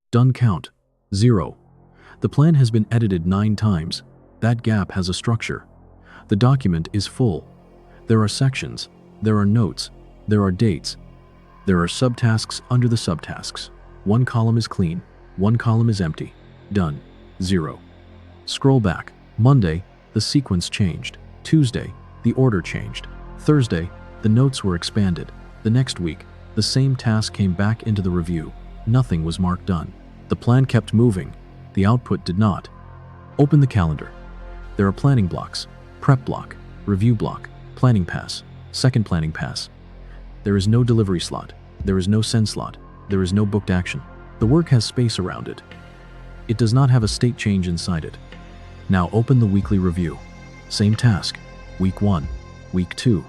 Done count, 0. The plan has been edited 9 times. That gap has a structure. The document is full. There are sections, there are notes, there are dates. There are subtasks under the subtasks. One column is clean, one column is empty. Done, 0. Scroll back. Monday, the sequence changed. Tuesday, the order changed. Thursday, the notes were expanded. The next week, the same task came back into the review. Nothing was marked done. The plan kept moving. The output did not. Open the calendar. There are planning blocks, prep block, review block, planning pass, second planning pass. There is no delivery slot. There is no send slot. There is no booked action. The work has space around it. It does not have a state change inside it. Now open the weekly review. Same task. Week 1, Week 2,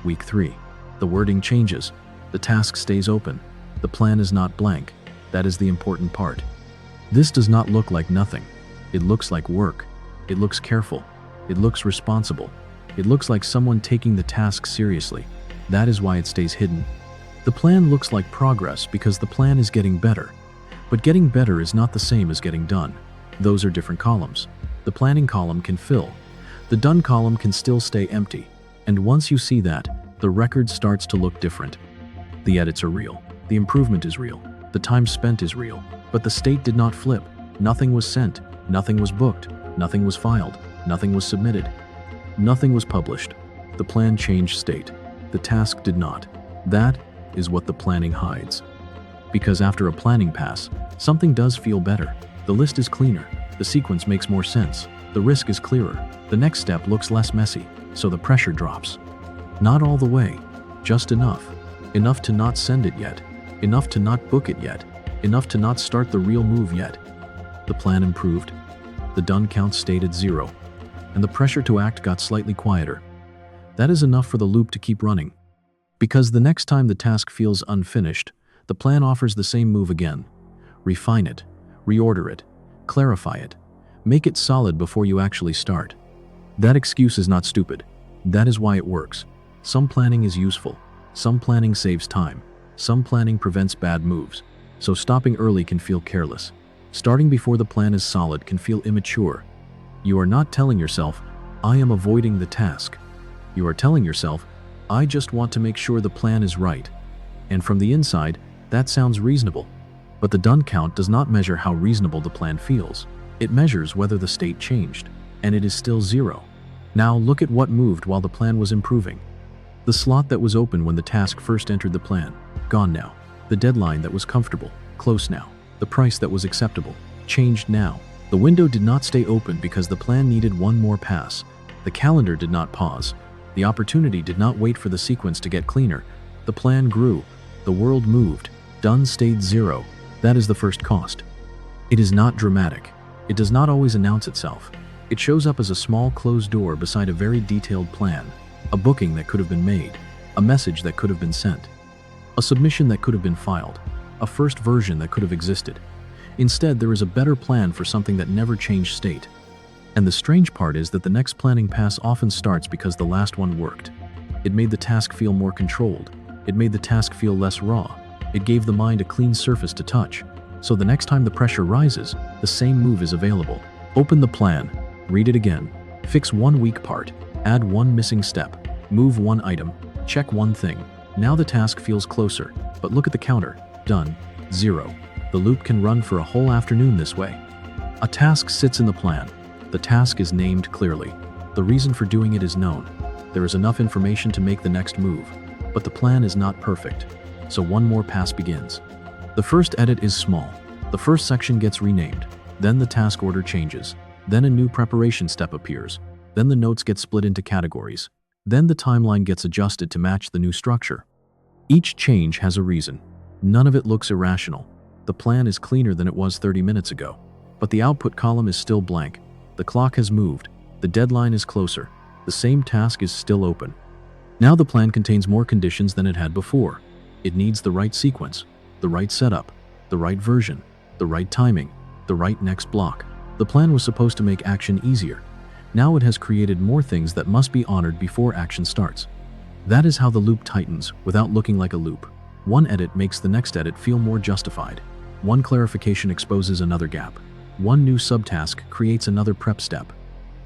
Week 3. The wording changes. The task stays open. The plan is not blank. That is the important part. This does not look like nothing. It looks like work. It looks careful. It looks responsible. It looks like someone taking the task seriously. That is why it stays hidden. The plan looks like progress because the plan is getting better. But getting better is not the same as getting done. Those are different columns. The planning column can fill. The done column can still stay empty. And once you see that, the record starts to look different. The edits are real. The improvement is real. The time spent is real. But the state did not flip. Nothing was sent. Nothing was booked. Nothing was filed. Nothing was submitted. Nothing was published. The plan changed state. The task did not. That is what the planning hides. Because after a planning pass, something does feel better. The list is cleaner. The sequence makes more sense. The risk is clearer. The next step looks less messy, so the pressure drops. Not all the way, just enough. Enough to not send it yet. Enough to not book it yet. Enough to not start the real move yet. The plan improved. The done count stayed at 0. And the pressure to act got slightly quieter. That is enough for the loop to keep running. Because the next time the task feels unfinished, the plan offers the same move again. Refine it, reorder it, clarify it, make it solid before you actually start. That excuse is not stupid. That is why it works. Some planning is useful. Some planning saves time. Some planning prevents bad moves. So stopping early can feel careless. Starting before the plan is solid can feel immature. You are not telling yourself, I am avoiding the task. You are telling yourself, I just want to make sure the plan is right. And from the inside, that sounds reasonable. But the done count does not measure how reasonable the plan feels. It measures whether the state changed, and it is still 0. Now look at what moved while the plan was improving. The slot that was open when the task first entered the plan, gone now. The deadline that was comfortable, close now. The price that was acceptable, changed now. The window did not stay open because the plan needed one more pass. The calendar did not pause. The opportunity did not wait for the sequence to get cleaner. The plan grew. The world moved. Done stayed 0. That is the first cost. It is not dramatic. It does not always announce itself. It shows up as a small closed door beside a very detailed plan. A booking that could have been made. A message that could have been sent. A submission that could have been filed. A first version that could have existed. Instead, there is a better plan for something that never changed state. And the strange part is that the next planning pass often starts because the last one worked. It made the task feel more controlled. It made the task feel less raw. It gave the mind a clean surface to touch. So the next time the pressure rises, the same move is available. Open the plan, read it again, fix one weak part, add one missing step, move one item, check one thing. Now the task feels closer, but look at the counter. Done, 0. The loop can run for a whole afternoon this way. A task sits in the plan. The task is named clearly. The reason for doing it is known. There is enough information to make the next move, but the plan is not perfect. So one more pass begins. The first edit is small. The first section gets renamed. Then the task order changes. Then a new preparation step appears. Then the notes get split into categories. Then the timeline gets adjusted to match the new structure. Each change has a reason. None of it looks irrational. The plan is cleaner than it was 30 minutes ago. But the output column is still blank. The clock has moved. The deadline is closer. The same task is still open. Now the plan contains more conditions than it had before. It needs the right sequence, the right setup, the right version, the right timing, the right next block. The plan was supposed to make action easier. Now it has created more things that must be honored before action starts. That is how the loop tightens without looking like a loop. One edit makes the next edit feel more justified. One clarification exposes another gap. One new subtask creates another prep step.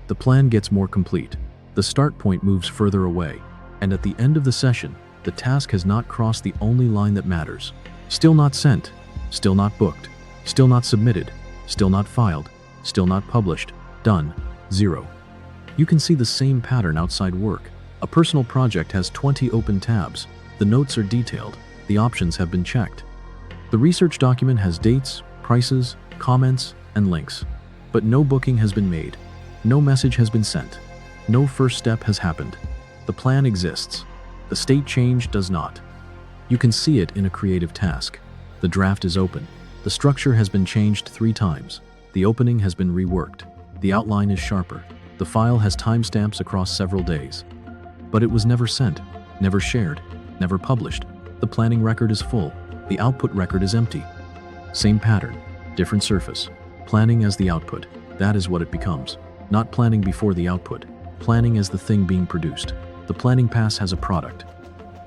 The plan gets more complete. The start point moves further away. And at the end of the session, the task has not crossed the only line that matters. Still not sent, still not booked, still not submitted, still not filed, still not published. Done. 0. You can see the same pattern outside work. A personal project has 20 open tabs. The notes are detailed. The options have been checked. The research document has dates, prices, comments, and links. But no booking has been made. No message has been sent. No first step has happened. The plan exists. The state change does not. You can see it in a creative task. The draft is open. The structure has been changed 3 times. The opening has been reworked. The outline is sharper. The file has timestamps across several days. But it was never sent, never shared, never published. The planning record is full. The output record is empty. Same pattern, different surface. Planning as the output. That is what it becomes. Not planning before the output. Planning as the thing being produced. The planning pass has a product.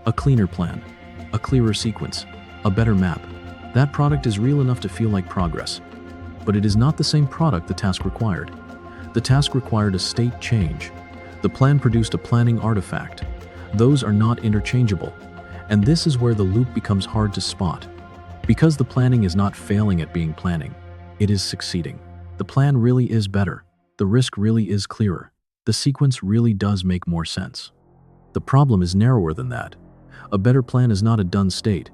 A cleaner plan. A clearer sequence. A better map. That product is real enough to feel like progress. But it is not the same product the task required. The task required a state change. The plan produced a planning artifact. Those are not interchangeable. And this is where the loop becomes hard to spot. Because the planning is not failing at being planning. It is succeeding. The plan really is better. The risk really is clearer. The sequence really does make more sense. The problem is narrower than that. A better plan is not a done state.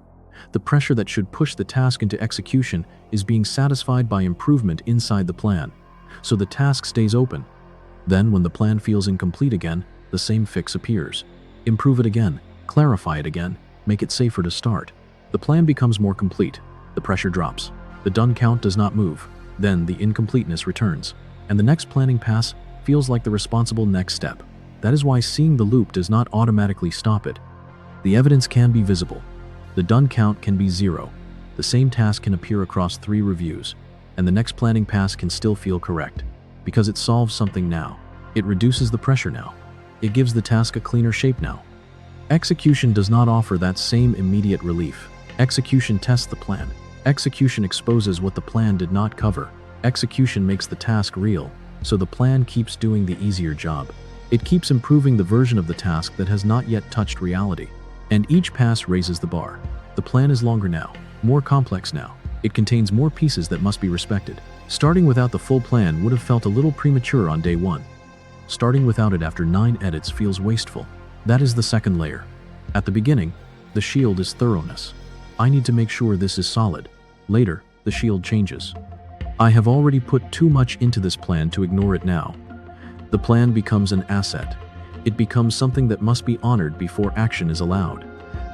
The pressure that should push the task into execution is being satisfied by improvement inside the plan. So the task stays open. Then, when the plan feels incomplete again, the same fix appears. Improve it again, clarify it again, make it safer to start. The plan becomes more complete. The pressure drops. The done count does not move. Then the incompleteness returns. And the next planning pass feels like the responsible next step. That is why seeing the loop does not automatically stop it. The evidence can be visible. The done count can be 0. The same task can appear across 3 reviews, and the next planning pass can still feel correct, because it solves something now. It reduces the pressure now. It gives the task a cleaner shape now. Execution does not offer that same immediate relief. Execution tests the plan. Execution exposes what the plan did not cover. Execution makes the task real, so the plan keeps doing the easier job. It keeps improving the version of the task that has not yet touched reality. And each pass raises the bar. The plan is longer now, more complex now. It contains more pieces that must be respected. Starting without the full plan would have felt a little premature on day 1. Starting without it after 9 edits feels wasteful. That is the second layer. At the beginning, the shield is thoroughness. I need to make sure this is solid. Later, the shield changes. I have already put too much into this plan to ignore it now. The plan becomes an asset. It becomes something that must be honored before action is allowed.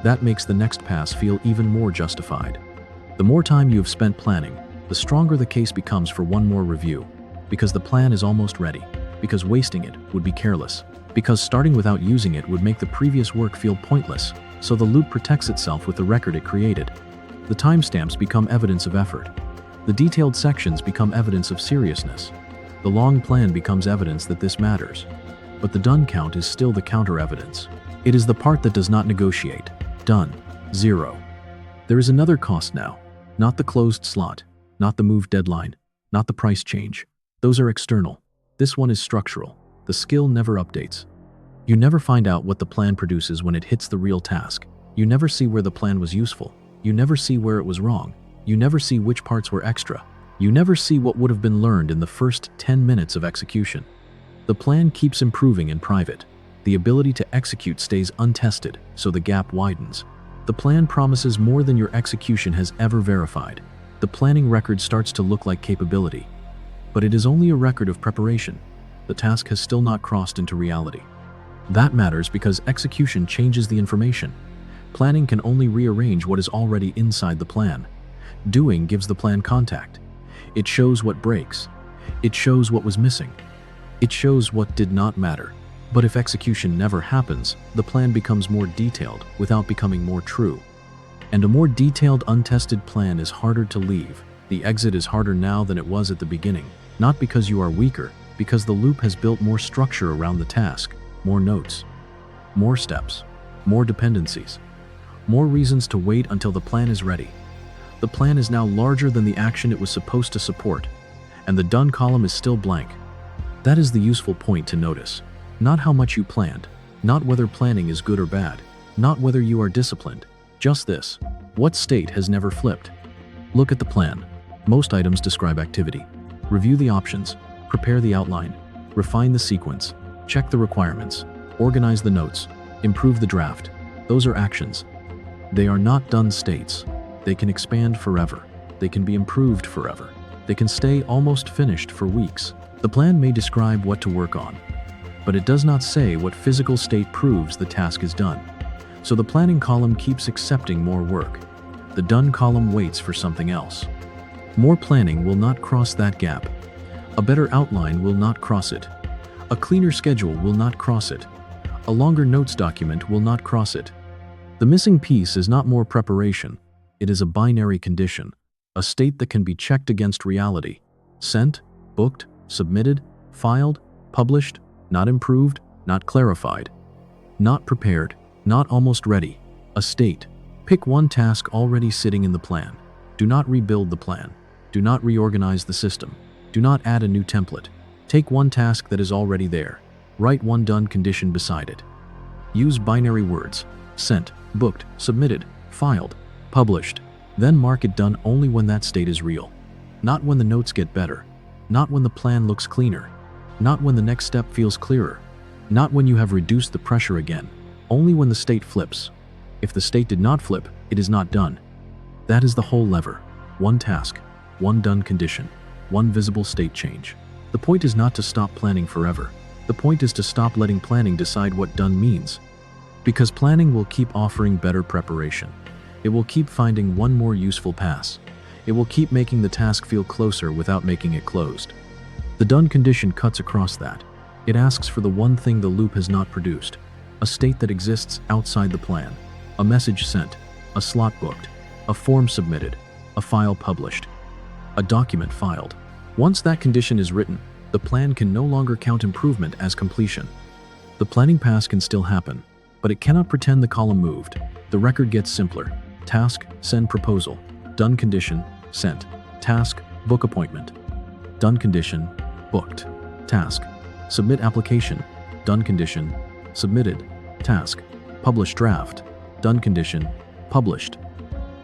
That makes the next pass feel even more justified. The more time you have spent planning, the stronger the case becomes for one more review. Because the plan is almost ready. Because wasting it would be careless. Because starting without using it would make the previous work feel pointless. So the loop protects itself with the record it created. The timestamps become evidence of effort. The detailed sections become evidence of seriousness. The long plan becomes evidence that this matters. But the done count is still the counter evidence. It is the part that does not negotiate. Done. 0. There is another cost now. Not the closed slot. Not the moved deadline. Not the price change. Those are external. This one is structural. The skill never updates. You never find out what the plan produces when it hits the real task. You never see where the plan was useful. You never see where it was wrong. You never see which parts were extra. You never see what would have been learned in the first 10 minutes of execution. The plan keeps improving in private. The ability to execute stays untested, so the gap widens. The plan promises more than your execution has ever verified. The planning record starts to look like capability. But it is only a record of preparation. The task has still not crossed into reality. That matters because execution changes the information. Planning can only rearrange what is already inside the plan. Doing gives the plan contact. It shows what breaks. It shows what was missing. It shows what did not matter. But if execution never happens, the plan becomes more detailed without becoming more true. And a more detailed, untested plan is harder to leave. The exit is harder now than it was at the beginning. Not because you are weaker, because the loop has built more structure around the task, more notes, more steps, more dependencies, more reasons to wait until the plan is ready. The plan is now larger than the action it was supposed to support, and the done column is still blank. That is the useful point to notice. Not how much you planned, not whether planning is good or bad, not whether you are disciplined, just this: what state has never flipped? Look at the plan. Most items describe activity. Review the options, prepare the outline, refine the sequence, check the requirements, organize the notes, improve the draft. Those are actions. They are not done states. They can expand forever. They can be improved forever. They can stay almost finished for weeks. The plan may describe what to work on, but it does not say what physical state proves the task is done. So the planning column keeps accepting more work. The done column waits for something else. More planning will not cross that gap. A better outline will not cross it. A cleaner schedule will not cross it. A longer notes document will not cross it. The missing piece is not more preparation. It is a binary condition, a state that can be checked against reality. Sent, booked, submitted, filed, published, not improved, not clarified. Not prepared, not almost ready. A state. Pick one task already sitting in the plan. Do not rebuild the plan. Do not reorganize the system. Do not add a new template. Take one task that is already there. Write one done condition beside it. Use binary words: sent, booked, submitted, filed, published. Then mark it done only when that state is real. Not when the notes get better. Not when the plan looks cleaner. Not when the next step feels clearer. Not when you have reduced the pressure again. Only when the state flips. If the state did not flip, it is not done. That is the whole lever. One task, one done condition, one visible state change. The point is not to stop planning forever. The point is to stop letting planning decide what done means. Because planning will keep offering better preparation. It will keep finding one more useful pass. It will keep making the task feel closer without making it closed. The done condition cuts across that. It asks for the one thing the loop has not produced: a state that exists outside the plan, a message sent, a slot booked, a form submitted, a file published, a document filed. Once that condition is written, the plan can no longer count improvement as completion. The planning pass can still happen, but it cannot pretend the column moved. The record gets simpler. Task, send proposal. Done condition, sent. Task, book appointment. Done condition, booked. Task, submit application. Done condition, submitted. Task, publish draft. Done condition, published.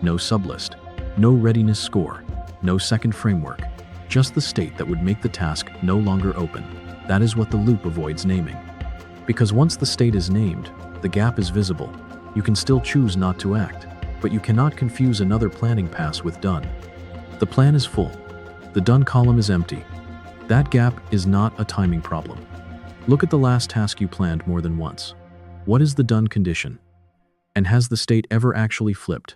No sublist. No readiness score. No second framework. Just the state that would make the task no longer open. That is what the loop avoids naming. Because once the state is named, the gap is visible. You can still choose not to act, but you cannot confuse another planning pass with done. The plan is full. The done column is empty. That gap is not a timing problem. Look at the last task you planned more than once. What is the done condition? And has the state ever actually flipped?